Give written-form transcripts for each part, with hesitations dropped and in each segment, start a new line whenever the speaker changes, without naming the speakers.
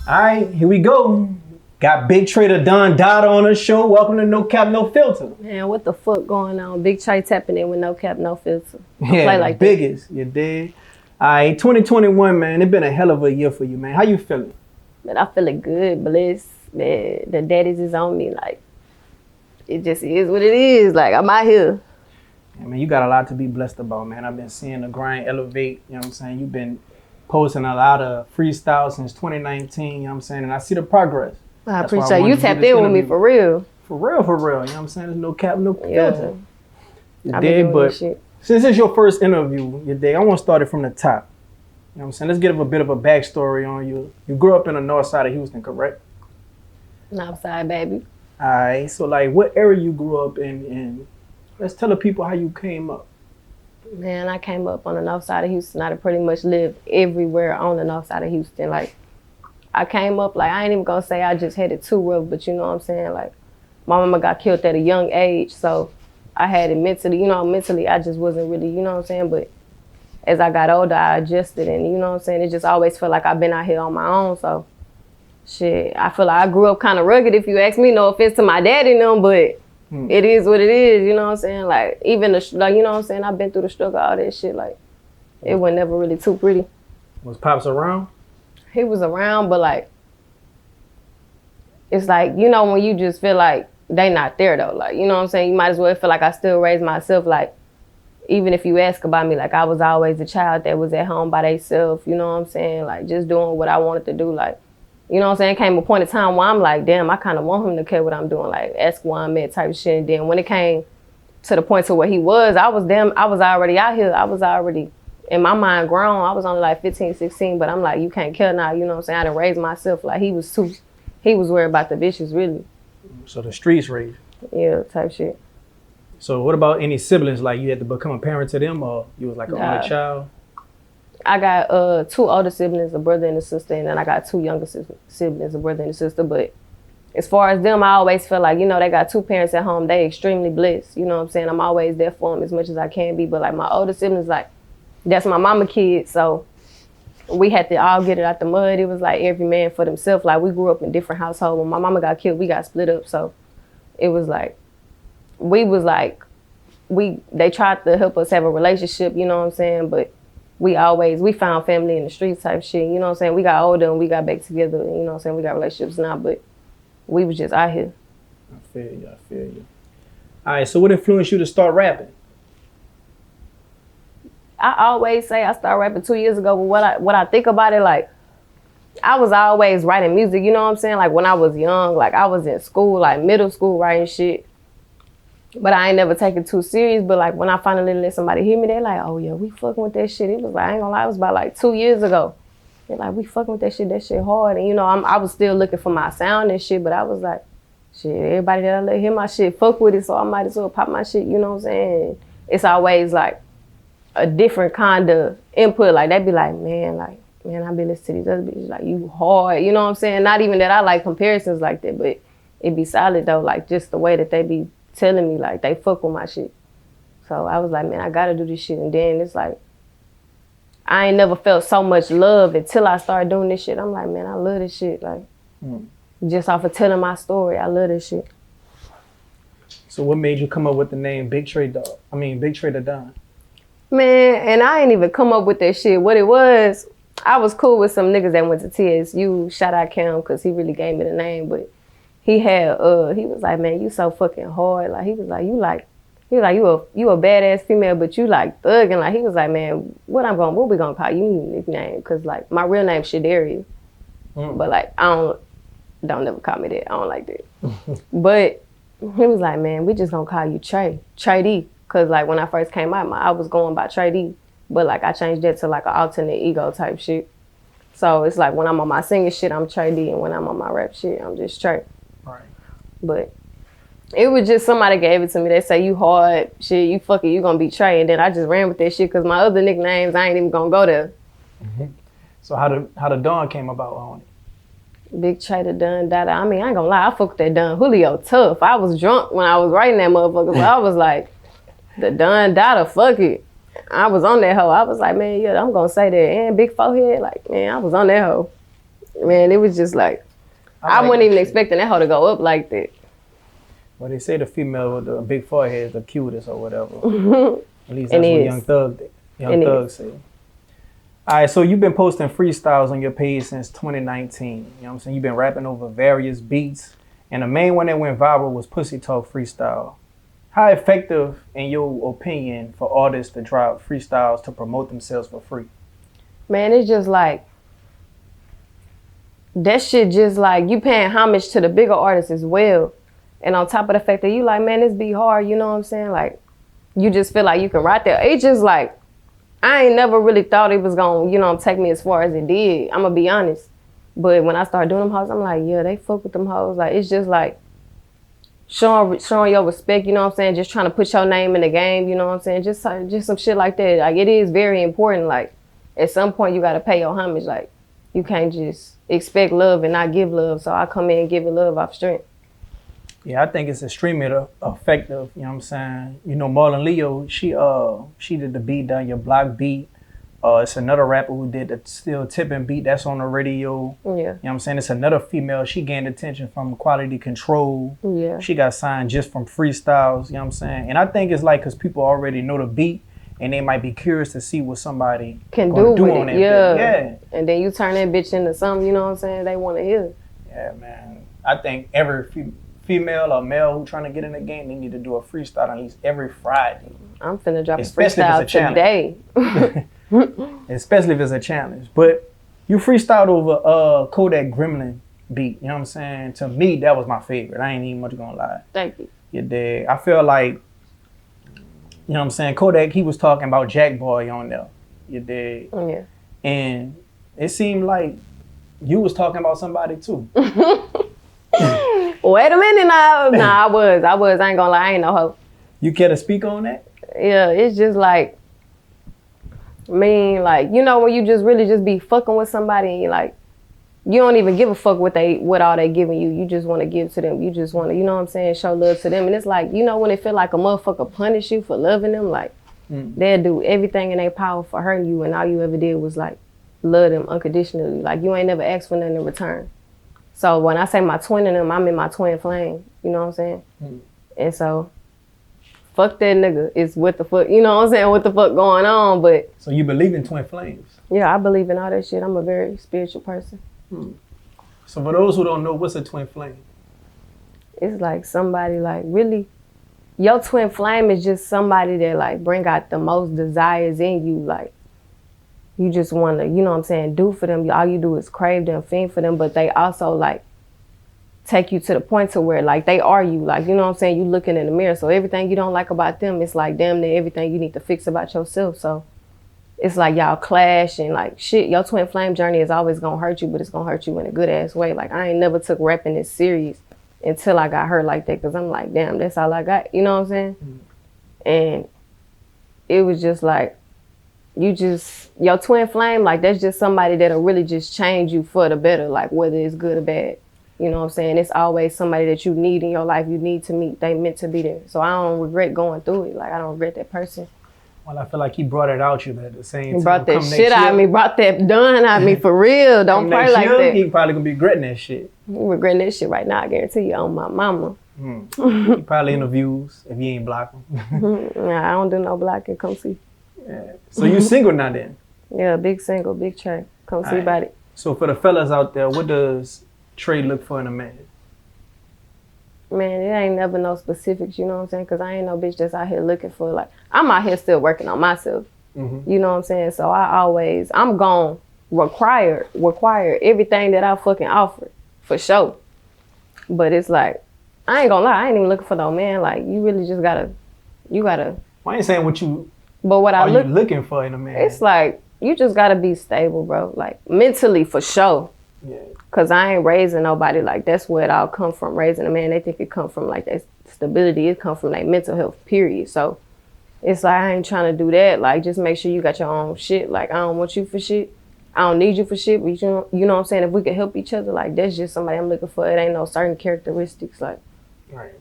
All right, here we go. Got Big Tr3 Da Don on the show. Welcome to No Cap, No Filter.
Man, what the fuck going on? Big Tr3 tapping in with no cap, no filter.
Yeah,
play like
biggest, that. You dig? All right, 2021, man. It's been a hell of a year for you, man. How you feeling?
Man, I feeling good, blessed. Man, the daddies is on me. Like, it just is what it is. Like, I'm out here.
Yeah, man, you got a lot to be blessed about, man. I've been seeing the grind elevate. You know what I'm saying? You've been posting a lot of freestyles since 2019. You know what I'm saying? And I see the progress.
I appreciate you tapped in with me for real.
For real. You know what I'm saying? There's no cap, no filter. You
I've
dig?
been
But
since
it's your first interview, you dig, I want to start it from the top. You know what I'm saying? Let's give a bit of a backstory on you. You grew up in the north side of Houston, correct?
Northside, baby.
All right. So, like, what area you grew up in? And let's tell the people how you came up.
Man, I came up on the north side of Houston. I pretty much lived everywhere on the north side of Houston. Like, I came up, like, I ain't even gonna say I just had it too rough, but you know what I'm saying? Like, my mama got killed at a young age, so I had it mentally, mentally I just wasn't really, you know what I'm saying? But as I got older, I adjusted, and you know what I'm saying? It just always felt like I've been out here on my own, so shit, I feel like I grew up kind of rugged, if you ask me. No offense to my daddy and them, but it is what it is, you know what I'm saying? Like, even like, you know what I'm saying? I've been through the struggle, all that shit, like, it was never really too pretty.
Was Pops around?
He was around, but like, it's like, you know, when you just feel like they not there though, like, you know what I'm saying? You might as well feel like I still raised myself. Like, even if you ask about me, like, I was always a child that was at home by themselves, you know what I'm saying? Like, just doing what I wanted to do. Like, you know what I'm saying? Came a point in time where I'm like, damn, I kind of want him to care what I'm doing, like, ask where I'm at type of shit. And then when it came to the point to where he was, I was already out here. I was already, in my mind, grown. I was only like 15, 16, but I'm like, you can't care now, you know what I'm saying? I done raised myself. Like, he was worried about the bitches, really.
So the streets raised.
Yeah, type shit.
So what about any siblings? Like, you had to become a parent to them, or you was like an only child?
I got 2 older siblings, a brother and a sister, and then I got 2 younger siblings, a brother and a sister. But as far as them, I always feel like, you know, they got 2 parents at home. They extremely blessed, you know what I'm saying? I'm always there for them as much as I can be. But like, my older siblings, like, that's my mama kids, so we had to all get it out the mud. It was like every man for themselves. Like, we grew up in different households. When my mama got killed, we got split up. So it was like, they tried to help us have a relationship, you know what I'm saying? But we found family in the streets type shit, you know what I'm saying? We got older and we got back together, and you know what I'm saying? We got relationships now, but we was just out here.
I feel you. All right, so what influenced you to start rapping?
I always say I started rapping 2 years ago, but what I think about it, like, I was always writing music, you know what I'm saying? Like, when I was young, like, I was in school, like middle school, writing shit. But I ain't never taken too serious. But like, when I finally let somebody hear me, they're like, oh yeah, we fucking with that shit. It was like, I ain't gonna lie, it was about like 2 years ago. They're like, we fucking with that shit hard. And you know, I was still looking for my sound and shit, but I was like, shit, everybody that I let hear my shit fuck with it, so I might as well pop my shit, you know what I'm saying? It's always like a different kind of input. Like, they be like, man, I be listening to these other bitches, like, you hard, you know what I'm saying? Not even that I like comparisons like that, but it be solid though, like, just the way that they be telling me, like, they fuck with my shit. So I was like, man, I gotta do this shit. And then it's like, I ain't never felt so much love until I started doing this shit. I'm like, man, I love this shit. Like, just off of telling my story, I love this shit.
So what made you come up with the name Big Tr3 Da Don?
Man, and I ain't even come up with that shit. What it was, I was cool with some niggas that went to TSU. Shout out Cam, because he really gave me the name. But he was like, man, you so fucking hard. Like, he was like, you a badass female, but you like thugging. Like, he was like, man, what we gonna call you? You need a nickname. Because like, my real name's Shadarius. But like, don't never call me that. I don't like that. But he was like, man, we just gonna call you Tr3 Da. Cause like, when I first came out, I was going by Tr3 Da, but like, I changed that to like an alternate ego type shit. So it's like, when I'm on my singing shit, I'm Tr3 Da, and when I'm on my rap shit, I'm just Tr3.
Right.
But it was just, somebody gave it to me. They say, you hard, shit, you fucking, you gonna be Tr3. And then I just ran with that shit, cause my other nicknames, I ain't even gonna go there.
So how the Don came about on it?
Big Tr3 Da Don. I mean, I ain't gonna lie, I fuck with that Don Julio tough. I was drunk when I was writing that motherfucker, so I was like, the Don Dada, fuck it. I was on that hoe. I was like, man, yeah, I'm gonna say that. And big forehead, like, man, I was on that hoe. Man, it was just like, I wasn't even expecting that hoe to go up like that.
Well, they say the female with the big forehead is the cutest or whatever. At least that's what Young Thug said. All right, so you've been posting freestyles on your page since 2019. You know what I'm saying? You've been rapping over various beats. And the main one that went viral was Pussy Talk Freestyle. How effective, in your opinion, for artists to drop freestyles to promote themselves for free?
Man, it's just like, that shit just like, you paying homage to the bigger artists as well. And on top of the fact that you like, man, this be hard, you know what I'm saying? Like, you just feel like you can write there. It's just like, I ain't never really thought it was gonna, you know, take me as far as it did. I'm gonna be honest. But when I started doing them hoes, I'm like, yeah, they fuck with them hoes. Like, it's just like showing your respect, you know what I'm saying? Just trying to put your name in the game, you know what I'm saying? Just some shit like that. Like, it is very important. Like, at some point, you gotta pay your homage. Like, you can't just expect love and not give love. So I come in and give it love off strength.
Yeah, I think it's extremely effective. You know what I'm saying? You know, Marlon Leo, she did the beat down your block beat. It's another rapper who did the Still Tipping beat that's on the radio.
Yeah.
You know what I'm saying? It's another female. She gained attention from Quality Control.
Yeah.
She got signed just from freestyles. You know what I'm saying? And I think it's like because people already know the beat and they might be curious to see what somebody
can do
on
it.
that
Yeah.
beat. Yeah.
And then you turn that bitch into something, you know what I'm saying, they want to hear.
Yeah, man. I think every female or male who trying to get in the game, they need to do a freestyle at least every Friday.
I'm finna drop
Especially
a freestyle today.
Especially if it's a challenge. But you freestyled over Kodak Gremlin beat. You know what I'm saying? To me, that was my favorite. I ain't even much gonna lie.
Thank you.
You dig? I feel like, you know what I'm saying? Kodak, he was talking about Jack Boy on there. You dig?
Yeah.
And it seemed like you was talking about somebody too.
Wait a minute now. Nah, I was. I ain't gonna lie. I ain't no hoe.
You care to speak on that?
Yeah, it's just like, I mean, like, you know, when you just really just be fucking with somebody and you like, you don't even give a fuck what all they giving you. You just want to give to them. You just want to, you know what I'm saying, show love to them. And it's like, you know, when it feel like a motherfucker punish you for loving them, like, they'll do everything in their power for hurting you, and all you ever did was like love them unconditionally. Like, you ain't never asked for nothing in return. So when I say my twin in them, I'm in my twin flame. You know what I'm saying? And so, fuck that nigga. It's what the fuck, you know what I'm saying? What the fuck going on? But
so you believe in twin flames?
Yeah, I believe in all that shit. I'm a very spiritual person.
So for those who don't know, what's a twin flame?
It's like somebody like really, your twin flame is just somebody that like bring out the most desires in you. Like, you just want to, you know what I'm saying, do for them. All you do is crave them, fiend for them, but they also like take you to the point to where like they are you. Like, you know what I'm saying, you looking in the mirror. So everything you don't like about them, it's like damn near everything you need to fix about yourself. So it's like y'all clash and like shit, your twin flame journey is always gonna hurt you, but it's gonna hurt you in a good ass way. Like, I ain't never took rapping this serious until I got hurt like that, because I'm like, damn, that's all I got. You know what I'm saying? And it was just like, your twin flame, like, that's just somebody that'll really just change you for the better, like whether it's good or bad. You know what I'm saying? It's always somebody that you need in your life, you need to meet. They meant to be there. So I don't regret going through it. Like, I don't regret that person.
Well, I feel like he brought it out you, but at the same time,
he brought that shit out of me, brought that done out of me for real. Don't play like that.
He probably gonna be regretting that shit.
He regretting that shit right now, I guarantee you, on my mama.
He probably in the views if you ain't blocking.
Nah, I don't do no blocking. Come see.
Yeah. So you single now then?
Yeah, big single, big track. Come see about it. So
for the fellas out there, what does Tr3 look for in a man?
Man, it ain't never no specifics, you know what I'm saying? Because I ain't no bitch that's out here looking for, like, I'm out here still working on myself. You know what I'm saying? So I'm going to require everything that I fucking offer, for sure. But it's like, I ain't gonna lie, I ain't even looking for no man. Like, you really just gotta.
Well, I ain't saying what you
you
looking for in a man.
It's like, you just gotta be stable, bro. Like, mentally, for sure.
Yeah.
Cause I ain't raising nobody. Like, that's where it all come from. Raising a man, they think it come from like that stability. It come from like mental health, period. So it's like, I ain't trying to do that. Like, just make sure you got your own shit. Like, I don't want you for shit. I don't need you for shit. But you know what I'm saying? If we can help each other, like, that's just somebody I'm looking for. It ain't no certain characteristics. Like,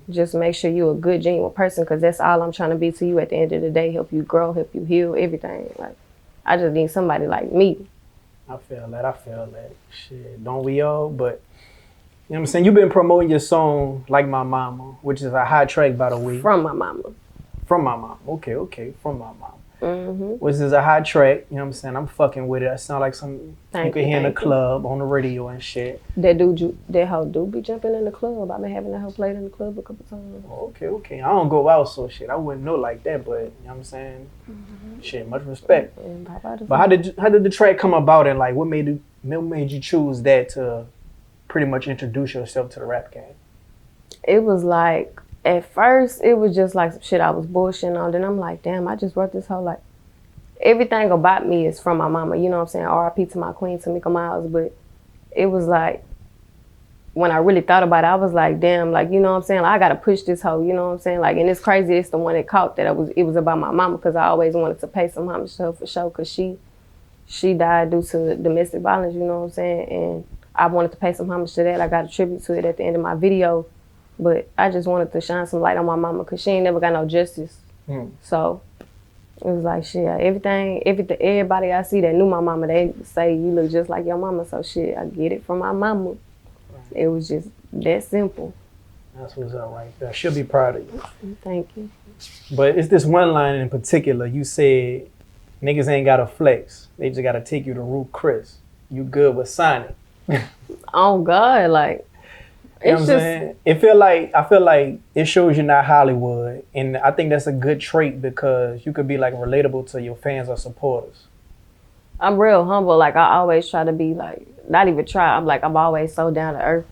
just make sure you a good, genuine person. Cause that's all I'm trying to be to you at the end of the day. Help you grow, help you heal, everything. Like, I just need somebody like me.
I feel that. Shit, don't we all? But, you know what I'm saying? You've been promoting your song, Like My Mama, which is a hot track, by the way.
From my mama.
From my mom. Okay. From my mom.
Mm-hmm.
Which is a hot track, you know what I'm saying? I'm fucking with it. I sound like some you can hear in the club, on the radio and shit.
That hoe do be jumping in the club. I've been having that hoe played in the club a couple times.
Okay. I don't go out, so shit. I wouldn't know like that, but you know what I'm saying? Mm-hmm. Shit, much respect. But how did the track come about, and like what made you choose that to pretty much introduce yourself to the rap game?
It was like, at first, it was just like some shit I was bullshitting on. Then I'm like, damn, I just wrote this whole, like, everything about me is from my mama. You know what I'm saying? R.I.P. to my queen, Tamika Miles. But it was like, when I really thought about it, I was like, damn, like, you know what I'm saying? Like, I got to push this hoe, you know what I'm saying? Like, and it's crazy. It's the one that caught that it was about my mama, because I always wanted to pay some homage to her for sure, because she died due to domestic violence, you know what I'm saying? And I wanted to pay some homage to that. I got a tribute to it at the end of my video. But I just wanted to shine some light on my mama, because she ain't never got no justice. So it was like, shit, everybody I see that knew my mama, they say, you look just like your mama. So shit, I get it from my mama. It was just that simple.
That's what's up right there. She'll be proud of you.
Thank you.
But it's this one line in particular. You said, niggas ain't got to flex. They just got to take you to Root Chris. You good with Sonic.
Oh, God, like.
You know what I'm saying? I feel like it shows you're not Hollywood. And I think that's a good trait, because you could be like relatable to your fans or supporters.
I'm real humble. Like, I always try to be like, not even try. I'm always so down to earth,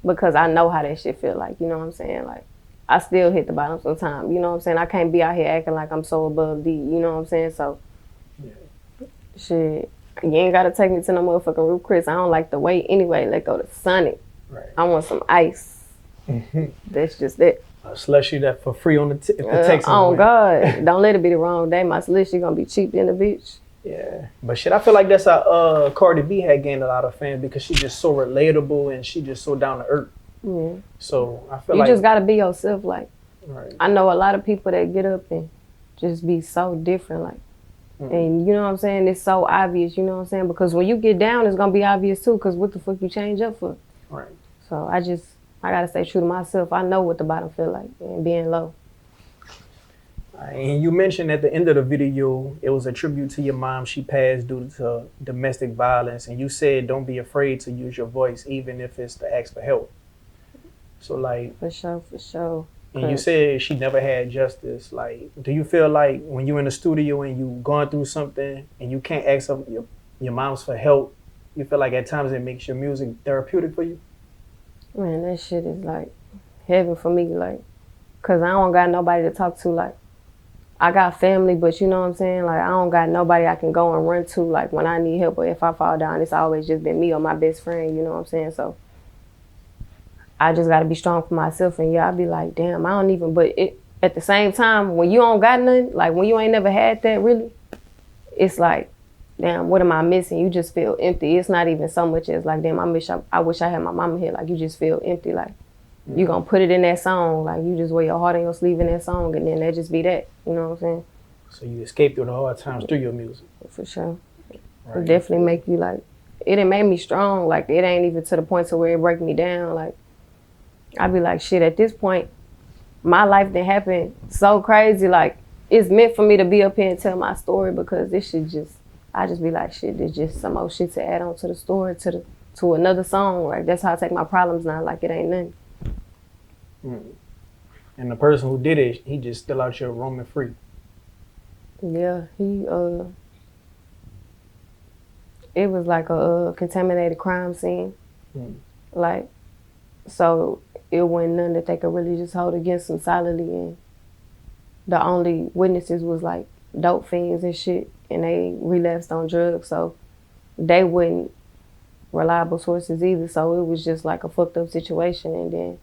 because I know how that shit feel like. You know what I'm saying? Like, I still hit the bottom sometimes. You know what I'm saying? I can't be out here acting like I'm so above D. You know what I'm saying? So, shit, you ain't got to take me to no motherfucking Root Chris. I don't like the wait anyway. Let's go to Sonic.
Right.
I want some ice. That's just it.
A slushy that for free on the Texas.
Oh, God. Don't let it be the wrong day. My slushy going to be cheap in the bitch.
Yeah. But shit, I feel like that's how Cardi B had gained a lot of fans, because she just so relatable and she just so down to earth.
Yeah.
So I feel
you
like
just got to be yourself. Like,
right.
I know a lot of people that get up and just be so different. Like, and you know what I'm saying? It's so obvious, you know what I'm saying? Because when you get down, it's going to be obvious too, because what the fuck you change up for?
Right.
So I got to stay true to myself. I know what the bottom feel like, and being low.
And you mentioned at the end of the video, it was a tribute to your mom. She passed due to domestic violence. And you said, don't be afraid to use your voice, even if it's to ask for help. So like.
For sure.
And you said she never had justice. Like, do you feel like when you're in the studio and you going through something and you can't ask your moms for help, you feel like at times it makes your music therapeutic for you?
Man, that shit is like heaven for me, like, cause I don't got nobody to talk to. Like, I got family, but you know what I'm saying? Like, I don't got nobody I can go and run to, like, when I need help, or if I fall down, it's always just been me or my best friend, you know what I'm saying? So I just gotta be strong for myself, and yeah, I be like, damn, I don't even, but at the same time, when you don't got nothing, like when you ain't never had that really, it's like, damn, what am I missing? You just feel empty. It's not even so much as like, damn, I wish I had my mama here. Like, you just feel empty. Like, you gonna put it in that song. Like, you just wear your heart on your sleeve in that song, and then that just be that. You know what I'm saying?
So you escape through the hard times through your music.
For sure.
Right.
It definitely make you like, it done made me strong. Like, it ain't even to the point to where it break me down. Like, I be like, shit, at this point, my life done happened so crazy. Like, it's meant for me to be up here and tell my story, because this shit just, I just be like, shit, there's just some more shit to add on to the story, to another song. Like, that's how I take my problems now. Like, it ain't nothing.
And the person who did it, he just still out here roaming free.
Yeah, it was like a contaminated crime scene. Like, so it wasn't none that they could really just hold against him solidly. And the only witnesses was like dope fiends and shit, and they relapsed on drugs, so they wasn't reliable sources either. So it was just like a fucked up situation. And then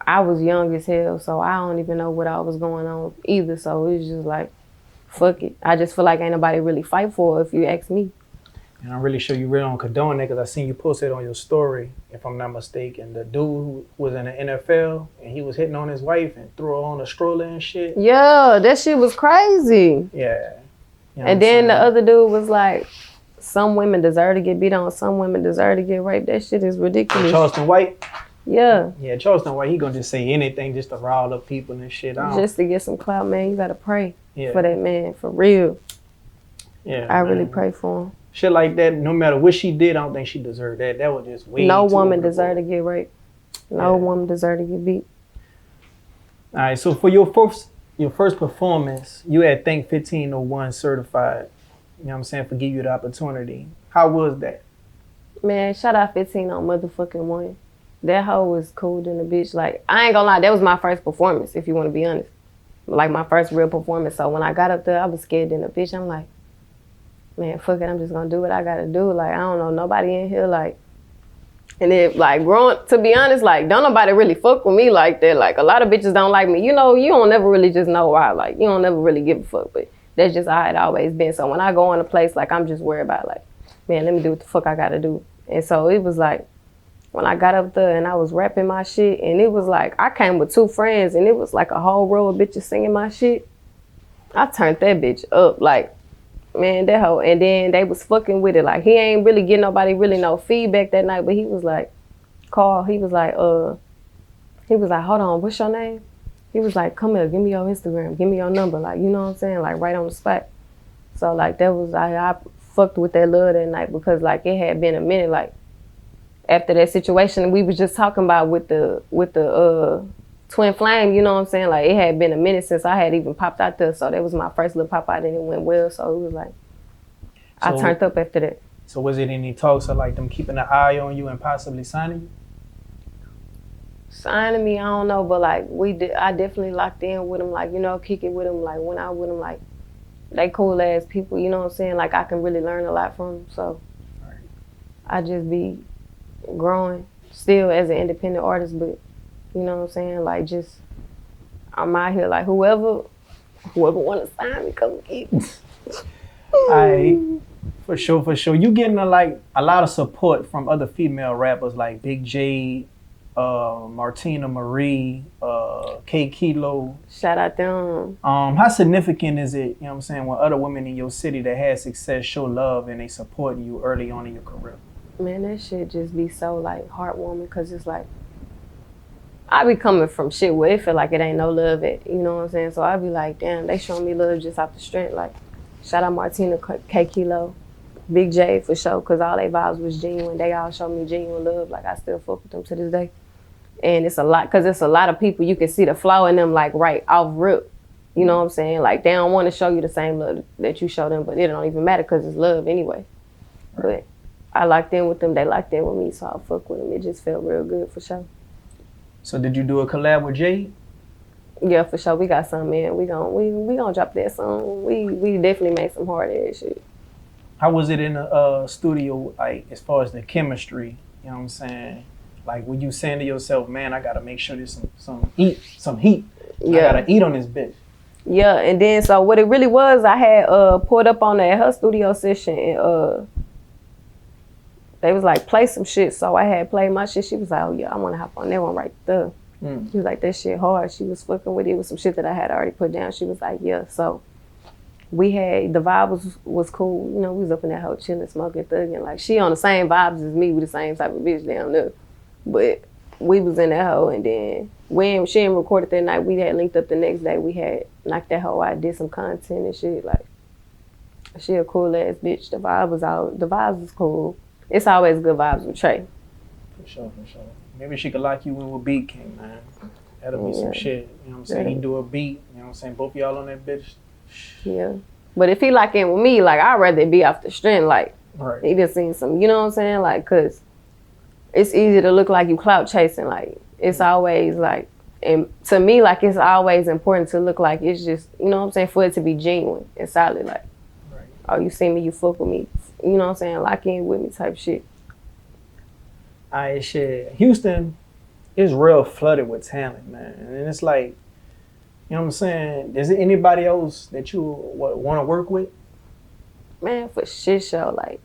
I was young as hell, so I don't even know what all was going on either. So it was just like, fuck it. I just feel like ain't nobody really fight for it, if you ask me.
And I'm really sure you really don't condone that, because I seen you post it on your story, if I'm not mistaken. The dude who was in the NFL and he was hitting on his wife and threw her on a stroller and shit.
Yeah, that shit was crazy.
Yeah. You know
and then the other dude was like, some women deserve to get beat on, some women deserve to get raped. That shit is ridiculous.
Charleston White?
Yeah.
Yeah, Charleston White, he gonna just say anything just to rile up people and shit.
Just to get some clout, man. You gotta pray
Yeah.
for that man, for real.
Yeah,
I really pray for him.
Shit like that, no matter what she did, I don't think she deserved that. That was just way
No
too
woman
overboard.
deserved to get raped. No woman deserved to get beat.
All right, so for your first performance, you had Think 1501 certified. You know what I'm saying? For Give You the Opportunity. How was that?
Man, shout out 15 on motherfucking 1. That hoe was cool than a bitch. Like, I ain't gonna lie, that was my first performance, if you want to be honest. Like, my first real performance. So when I got up there, I was scared than a bitch. I'm like, man, fuck it, I'm just gonna do what I gotta do. Like, I don't know nobody in here, like. And then, like, to be honest, like, don't nobody really fuck with me like that. Like, a lot of bitches don't like me. You know, you don't never really just know why. Like, you don't never really give a fuck. But that's just how it always been. So when I go in a place, like, I'm just worried about, like, man, let me do what the fuck I gotta do. And so it was like, when I got up there and I was rapping my shit, and it was like, I came with 2 friends, and it was like a whole row of bitches singing my shit. I turned that bitch up, like, man, that hoe. And then they was fucking with it. Like, he ain't really getting nobody really no feedback that night, but he was like, Carl, he was like, hold on, what's your name? He was like, come here, give me your Instagram, give me your number. Like, you know what I'm saying? Like, right on the spot. So, like, that was, I fucked with that love that night because, like, it had been a minute, like, after that situation we was just talking about with the twin flame, you know what I'm saying? Like, it had been a minute since I had even popped out there. So that was my first little pop out and it went well. So it was like, I turned up after that.
So was it any talks of like them keeping an eye on you and possibly signing you?
Signing me, I don't know, but like I definitely locked in with them, like, you know, kick it with them, like went out with them, like they cool ass people, you know what I'm saying? Like I can really learn a lot from them. So I just be growing still as an independent artist, but you know what I'm saying? Like, just, I'm out here, like, whoever want to sign me, come get me.
For sure. You getting a lot of support from other female rappers like Big J, Martina Marie, K Kilo.
Shout out them.
How significant is it, you know what I'm saying, when other women in your city that had success show love and they supporting you early on in your career?
Man, that shit just be so, like, heartwarming, because it's like, I be coming from shit where it feel like it ain't no love at, you know what I'm saying? So I be like, damn, they showing me love just off the strength. Like, shout out Martina, K Kilo, Big J for sure, because all they vibes was genuine. They all showed me genuine love. Like, I still fuck with them to this day. And it's a lot, because it's a lot of people, you can see the flaw in them, like, right off rip. You know what I'm saying? Like, they don't want to show you the same love that you show them, but it don't even matter because it's love anyway. But I locked in with them, they locked in with me, so I fuck with them. It just felt real good for sure.
So did you do a collab with Jay?
Yeah, for sure. We got some, man. We gonna drop that song. We definitely made some hard ass shit.
How was it in the studio, like, as far as the chemistry? You know what I'm saying? Like, were you saying to yourself, man, I gotta make sure there's some heat. Yeah. I gotta eat on this bitch.
Yeah, and then so what it really was, I had pulled up on her at her studio session, and they was like, play some shit. So I had played my shit. She was like, oh yeah, I want to hop on that one right there. She was like, that shit hard. She was fucking with it. It was some shit that I had already put down. She was like, yeah. So we had, the vibe was cool. You know, we was up in that hoe chilling, smoking, thugging. Like, she on the same vibes as me, with the same type of bitch down there. But we was in that hoe, and then when she didn't record it that night, we had linked up the next day. We had knocked that hoe out, did some content and shit. Like, she a cool ass bitch. The vibes was cool. It's always good vibes with Trey.
For sure. Maybe she could lock you in with Beat King, man. That'll be some shit. You know what I'm saying? He do a beat. You know what I'm saying? Both of y'all on that bitch.
Yeah. But if he lock in with me, like, I'd rather it be off the strength. Like, he just seen some, you know what I'm saying? Like, cause it's easy to look like you clout chasing. Like, it's always like, and to me, like, it's always important to look like it's just, you know what I'm saying, for it to be genuine and solid. Like, oh, you see me, you fuck with me. You know what I'm saying? Lock in with me type shit.
Alright, shit. Houston is real flooded with talent, man. And it's like, you know what I'm saying? Is there anybody else that you want to work with?
Man, for shit show, like,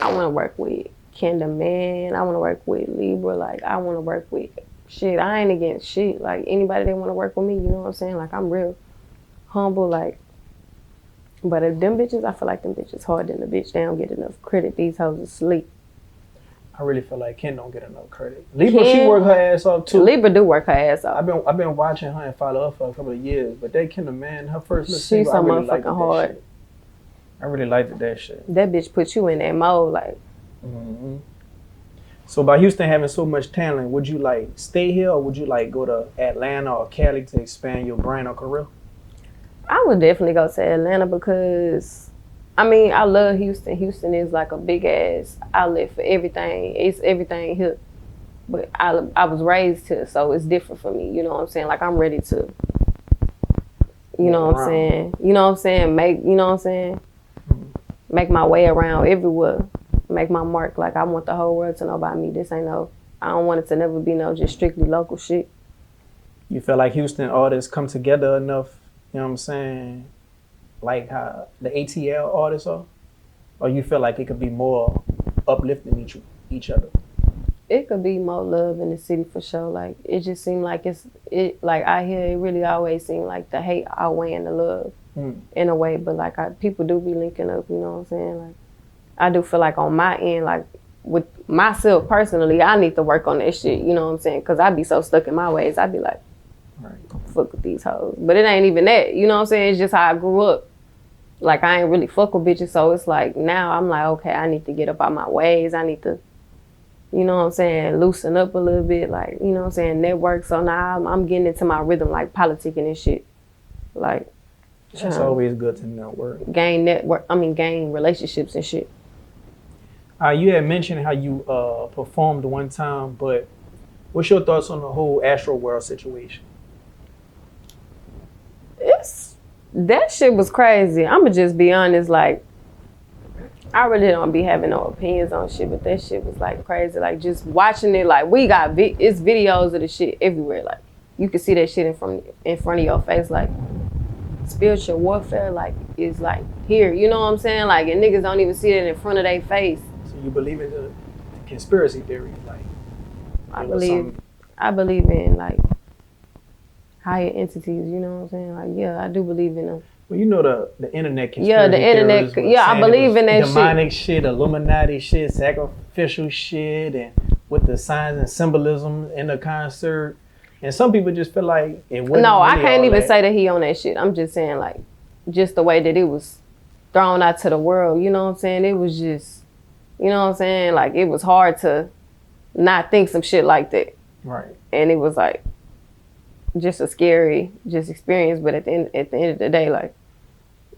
I want to work with Kenda Man. I want to work with Libra. Like, I want to work with shit. I ain't against shit. Like, anybody that want to work with me, you know what I'm saying? Like, I'm real humble. Like, But if them bitches, I feel like them bitches harder than the bitch. They don't get enough credit. These hoes asleep.
I really feel like Ken don't get enough credit. Libra, she work her ass off too.
Libra do work her ass off.
I've been watching her and follow up for a couple of years, but that Kendall, man, her first little
She's
single,
so
I really
motherfucking hard.
Shit. I really liked that shit.
That bitch put you in that mode, like.
Mm-hmm. So by Houston having so much talent, would you like stay here or would you like go to Atlanta or Cali to expand your brand or career?
I would definitely go to Atlanta because, I mean, I love Houston. Houston is like a big ass outlet for everything. It's everything here. But I was raised here, so it's different for me. You know what I'm saying? Like, I'm ready to, you know what I'm saying? You know what I'm saying? Make my way around everywhere. Make my mark. Like, I want the whole world to know about me. This ain't no, I don't want it to never be no just strictly local shit.
You feel like Houston artists come together enough, you know what I'm saying, like how the ATL artists are? Or you feel like it could be more uplifting each other?
It could be more love in the city for sure. Like, it just seemed like like out here, it really always seemed like the hate outweighing the love in a way. But like, people do be linking up, you know what I'm saying? Like, I do feel like on my end, like with myself personally, I need to work on that shit, you know what I'm saying? Because I be so stuck in my ways. I be like, fuck with these hoes. But it ain't even that, you know what I'm saying? It's just how I grew up. Like, I ain't really fuck with bitches, so it's like now I'm like, okay, I need to get up out my ways. I need to, you know what I'm saying, loosen up a little bit, like, you know what I'm saying, network. So now I'm getting into my rhythm, like politicking and shit. Like,
it's always good to network.
Gain relationships and shit.
You had mentioned how you performed one time, but what's your thoughts on the whole Astral World situation?
That shit was crazy. I'ma just be honest, like, I really don't be having no opinions on shit, but that shit was like crazy. Like, just watching it, like, we got it's videos of the shit everywhere. Like, you can see that shit in front of your face. Like, spiritual warfare, like, is like here. You know what I'm saying? Like, and niggas don't even see it in front of their face.
So you believe in the conspiracy theory? Like,
I believe in like higher entities. You know what I'm saying? Like, yeah, I do believe in them.
Well, you know the internet conspiracy
I believe in that
demonic shit, Illuminati shit, sacrificial shit, and with the signs and symbolism in the concert. And some people just feel like it wasn't.
No,
really
I can't even say that he on that shit. I'm just saying, like, just the way that it was thrown out to the world. You know what I'm saying? It was just, you know what I'm saying? Like, it was hard to not think some shit like that.
Right.
And it was like just a scary experience. But at the end of the day, like,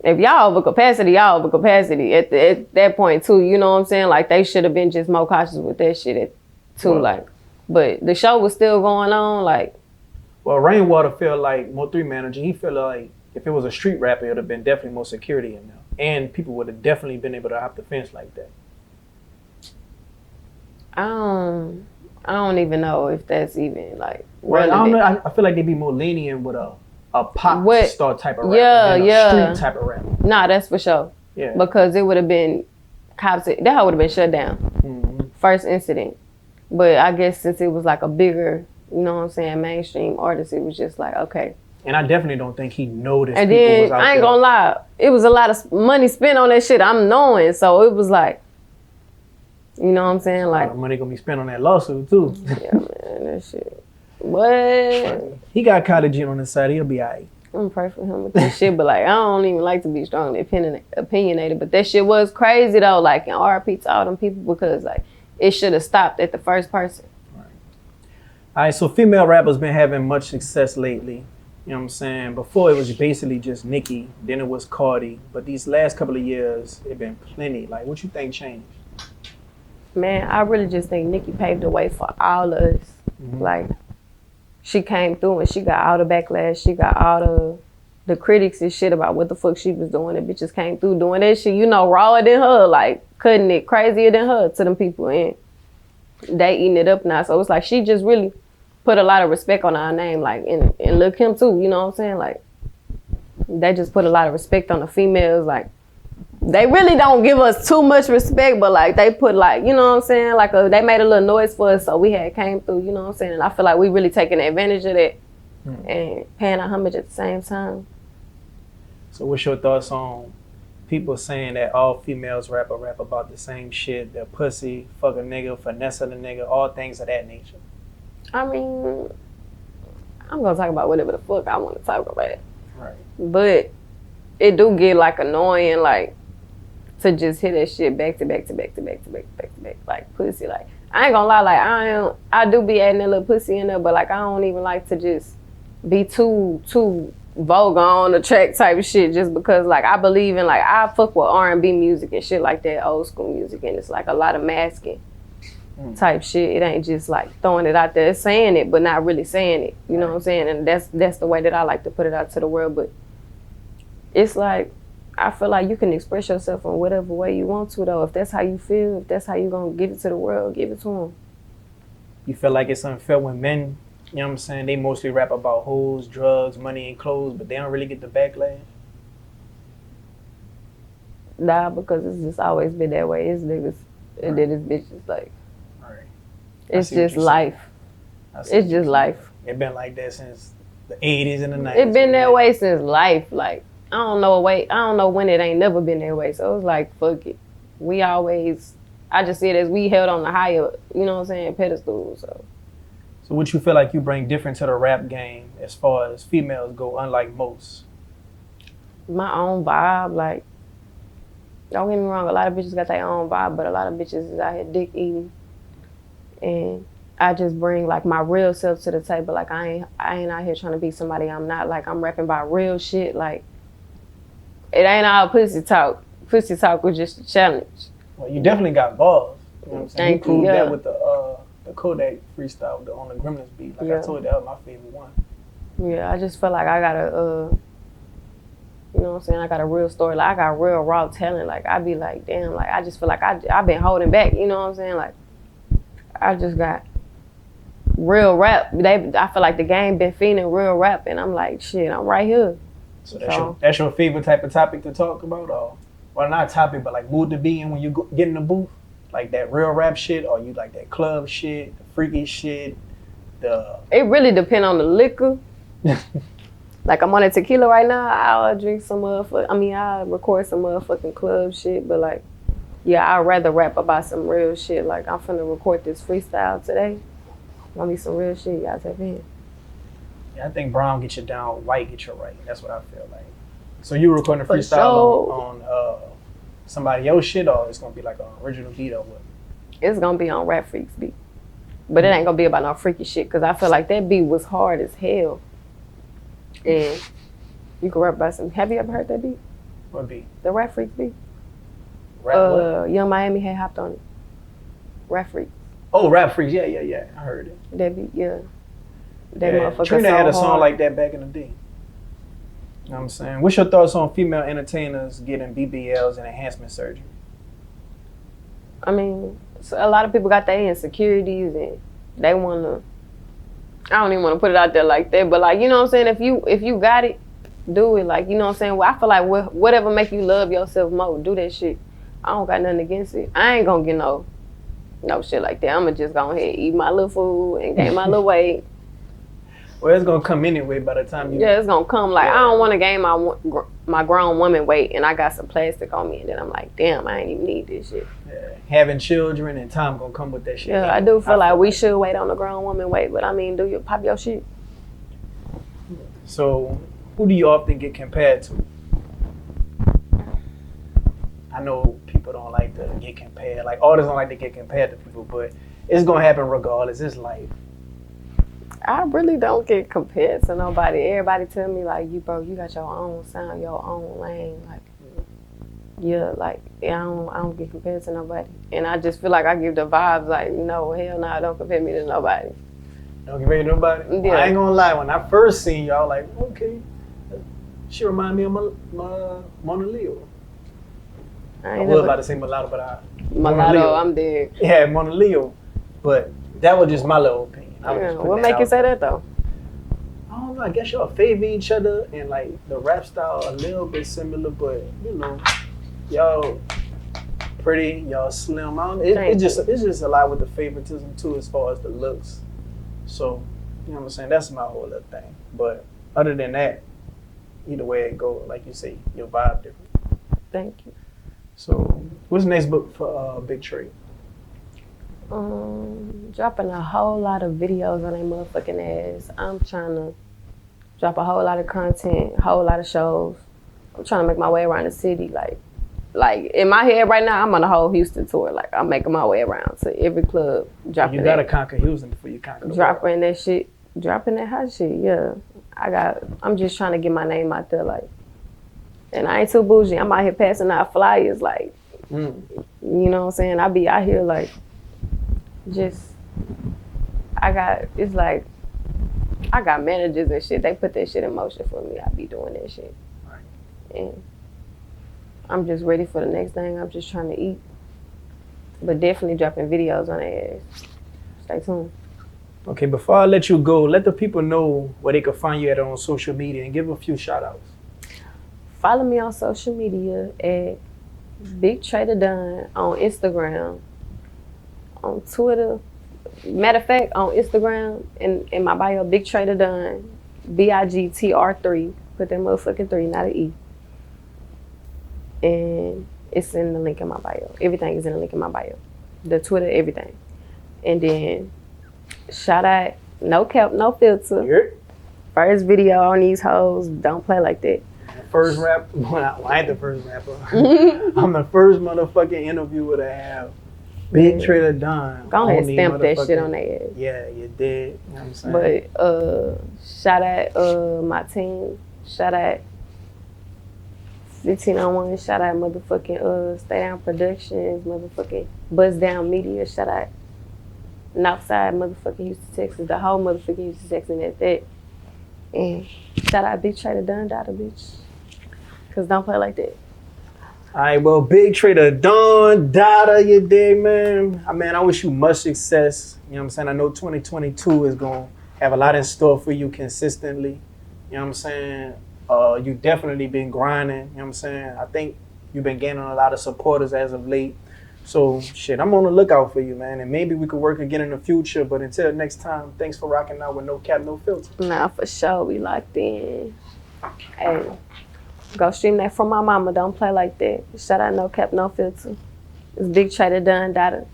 if y'all over capacity, y'all over capacity at that point too. You know what I'm saying? Like, they should have been just more cautious with that shit too. Well, like, but the show was still going on. Like,
well, Rainwater felt like Tr3 manager. He felt like if it was a street rapper, it would have been definitely more security in there, and people would have definitely been able to hop the fence like that.
I don't even know if that's even like.
Well, I don't know. I feel like they'd be more lenient with a pop star type of rapper than a street type of rapper.
Nah, that's for sure.
Yeah.
Because it would have been cops. That would have been shut down. Mm-hmm. First incident. But I guess since it was like a bigger, you know what I'm saying, mainstream artist, it was just like, okay.
And I definitely don't think he noticed.
And then I ain't gonna lie, it was a lot of money spent on that shit. I'm knowing, so it was like, you know what I'm saying, like, a lot
of money gonna be spent on that lawsuit too.
Yeah, man, that shit. What?
He got cottage on his side. He'll be alright.
I'm gonna pray for him with that shit, but like, I don't even like to be strongly opinionated. But that shit was crazy though. Like, and RIP to all them people because like, it should have stopped at the first person.
Right. All right, so female rappers been having much success lately. You know what I'm saying? Before it was basically just Nicki, then it was Cardi. But these last couple of years, it been plenty. Like, what you think changed?
Man, I really just think Nicki paved the way for all of us. Mm-hmm. Like, she came through and she got all the backlash. She got all the critics and shit about what the fuck she was doing. The bitches came through doing that shit, you know, rawer than her. Like, cutting it crazier than her to them people, and they eating it up now. So it's like she just really put a lot of respect on our name, like, and Lil' Kim too, you know what I'm saying? Like, they just put a lot of respect on the females. Like, they really don't give us too much respect, but like, they put, like, you know what I'm saying? Like, they made a little noise for us, so we had came through, you know what I'm saying? And I feel like we really taking advantage of that and paying our homage at the same time.
So what's your thoughts on people saying that all females rap about the same shit. They're pussy, fuck a nigga, finesse a nigga, all things of that nature.
I mean, I'm gonna talk about whatever the fuck I want to talk about.
Right.
But it do get like annoying, like to just hit that shit back to back, like pussy. Like I ain't gonna lie, like I do be adding that little pussy in there, but like I don't even like to just be too vulgar on the track type of shit, just because like I believe in, like I fuck with R&B music and shit like that, old school music, and it's like a lot of masking type shit. It ain't just like throwing it out there, it's saying it but not really saying it, you know what I'm saying? And that's the way that I like to put it out to the world. But it's like I feel like you can express yourself in whatever way you want to, though. If that's how you feel, if that's how you gonna give it to the world, give it to them.
You feel like it's unfair when men, you know what I'm saying, they mostly rap about hoes, drugs, money, and clothes, but they don't really get the backlash?
Nah, because it's just always been that way. It's niggas and then it's bitches. Like, it's just life. It's just life.
It been like that since the 80s and the 90s.
It been that way since life. Like, I don't know when it ain't never been that way. So it's like, fuck it. I just see it as we held on the higher, you know what I'm saying, pedestal. So
what you feel like you bring different to the rap game as far as females go, unlike most?
My own vibe, like, don't get me wrong, a lot of bitches got their own vibe, but a lot of bitches is out here dick eating. And I just bring like my real self to the table. Like I ain't out here trying to be somebody I'm not. Like I'm rapping about real shit. Like it ain't all pussy talk. Pussy talk was just a challenge.
Well, you definitely got balls. You know what I'm saying?
Thank you
proved that with the Kodak freestyle on the Gremlins beat. Like I told you, that was my favorite one.
Yeah, I just feel like I got a, you know what I'm saying? I got a real story. Like I got real raw talent. Like I be like, damn. Like I just feel like I've been holding back. You know what I'm saying? Like I just got real rap. I feel like the game been feeding real rap, and I'm like, shit, I'm right here.
So that's your favorite type of topic to talk about, or well, not topic, but like mood to be in when you get in the booth, like that real rap shit, or you like that club shit, the freaky shit,
It really depend on the liquor. Like I'm on a tequila right now, I'll drink some I'll record some motherfucking club shit, but like, yeah, I'd rather rap about some real shit. Like I'm finna record this freestyle today. Want me some real shit, y'all tap in.
Yeah, I think brown get you down, white get you right. That's what I feel like. So you recording a freestyle on somebody else's shit, or it's gonna be like an original beat or what?
It's gonna be on Rap Freaks beat. But it ain't gonna be about no freaky shit, because I feel like that beat was hard as hell. And you can rap about some. Have you ever heard that beat?
What beat?
The Rap Freaks beat.
Rap what?
Young Miami had hopped on it. Rap Freaks.
Oh, Rap Freaks, yeah. I heard it.
That beat, yeah. That motherfucker
Trina
so
had a song
hard.
like that back in the day. You know what I'm saying? What's your thoughts on female entertainers getting BBLs and enhancement surgery?
I mean, so a lot of people got their insecurities and they want to, I don't even want to put it out there like that, but like, you know what I'm saying? If you got it, do it. Like, you know what I'm saying? Well, I feel like whatever make you love yourself more, do that shit. I don't got nothing against it. I ain't gonna get no shit like that. I'm gonna just go ahead, eat my little food and gain my little weight.
Well, it's gonna come anyway by the time you...
Yeah, it's gonna come. Like, I don't want to gain my grown woman weight and I got some plastic on me and then I'm like, damn, I ain't even need this shit.
Yeah. Having children and time gonna come with that shit.
Yeah, I do feel like we should wait on the grown woman weight, but I mean, do you pop your shit?
So, who do you often get compared to? I know people don't like to get compared. Like, artists don't like to get compared to people, but it's gonna happen regardless. It's life.
I really don't get compared to nobody. Everybody tell me like, you got your own sound, your own lane. Like, yeah, like I don't get compared to nobody. And I just feel like I give the vibes like, no, hell no, don't compare me to nobody.
Don't compare to nobody?
Yeah.
I ain't gonna lie, when I first seen y'all, like, okay, she remind me of my Mona Leo. I was about to say mulatto, but
Mulatto, I'm dead.
Yeah, Mona Leo. But that was just my little opinion.
What make you say that though?
I don't know. I guess y'all favor each other and like the rap style a little bit similar, but you know, y'all pretty, y'all slim. It's just a lot with the favoritism too, as far as the looks. So you know what I'm saying. That's my whole other thing. But other than that, either way it go, like you say, your vibe different.
Thank you.
So, what's the next book for Big Tr3?
Dropping a whole lot of videos on their motherfucking ass. I'm trying to drop a whole lot of content, a whole lot of shows. I'm trying to make my way around the city. Like in my head right now, I'm on the whole Houston tour. Like I'm making my way around to every club. Dropping
You gotta conquer Houston before you conquer the
dropping
world.
that shit, dropping that hot shit. Yeah, I'm just trying to get my name out there. Like, and I ain't too bougie. I'm out here passing out flyers. Like, you know what I'm saying? I be out here like, it's like, I got managers and shit. They put that shit in motion for me. I be doing that shit.
Right.
And I'm just ready for the next thing. I'm just trying to eat. But definitely dropping videos on their ass. Stay tuned.
Okay, before I let you go, let the people know where they can find you at on social media and give a few shout outs.
Follow me on social media at Big Tr3 Da Don on Instagram, on Twitter. Matter of fact, on Instagram, in my bio, Big Tr3 Da Don, BIGTR3. Put that motherfucking 3, not an E. And it's in the link in my bio. Everything is in the link in my bio. The Twitter, everything. And then, shout out, no cap, no filter.
Yep.
First video on these hoes, don't play like that.
First rap, well, I ain't the first rapper. I'm the first motherfucking interviewer to have Big Tr3 Da Don.
Go ahead and stamp that shit on their ass.
Yeah, you did. You know what I'm saying?
But shout out my team. Shout out 1501. Shout out motherfucking Stay Down Productions. Motherfucking Buzz Down Media. Shout out Northside motherfucking Houston, Texas. The whole motherfucking Houston, Texas, and that's that. And shout out Big Tr3 Da Don, daughter, bitch. Cause don't play like that.
All right, well, Big Tr3 Da Don, Dada, you dig, man? I wish you much success. You know what I'm saying? I know 2022 is going to have a lot in store for you consistently. You know what I'm saying? You definitely been grinding. You know what I'm saying? I think you've been gaining a lot of supporters as of late. So, shit, I'm on the lookout for you, man. And maybe we could work again in the future. But until next time, thanks for rocking out with No Cap, No Filter.
Nah, for sure. We locked in. Hey. Go stream that from my mama. Don't play like that. Shout out No Cap, No Filter. It's Big Tr3 Da Don, daughter.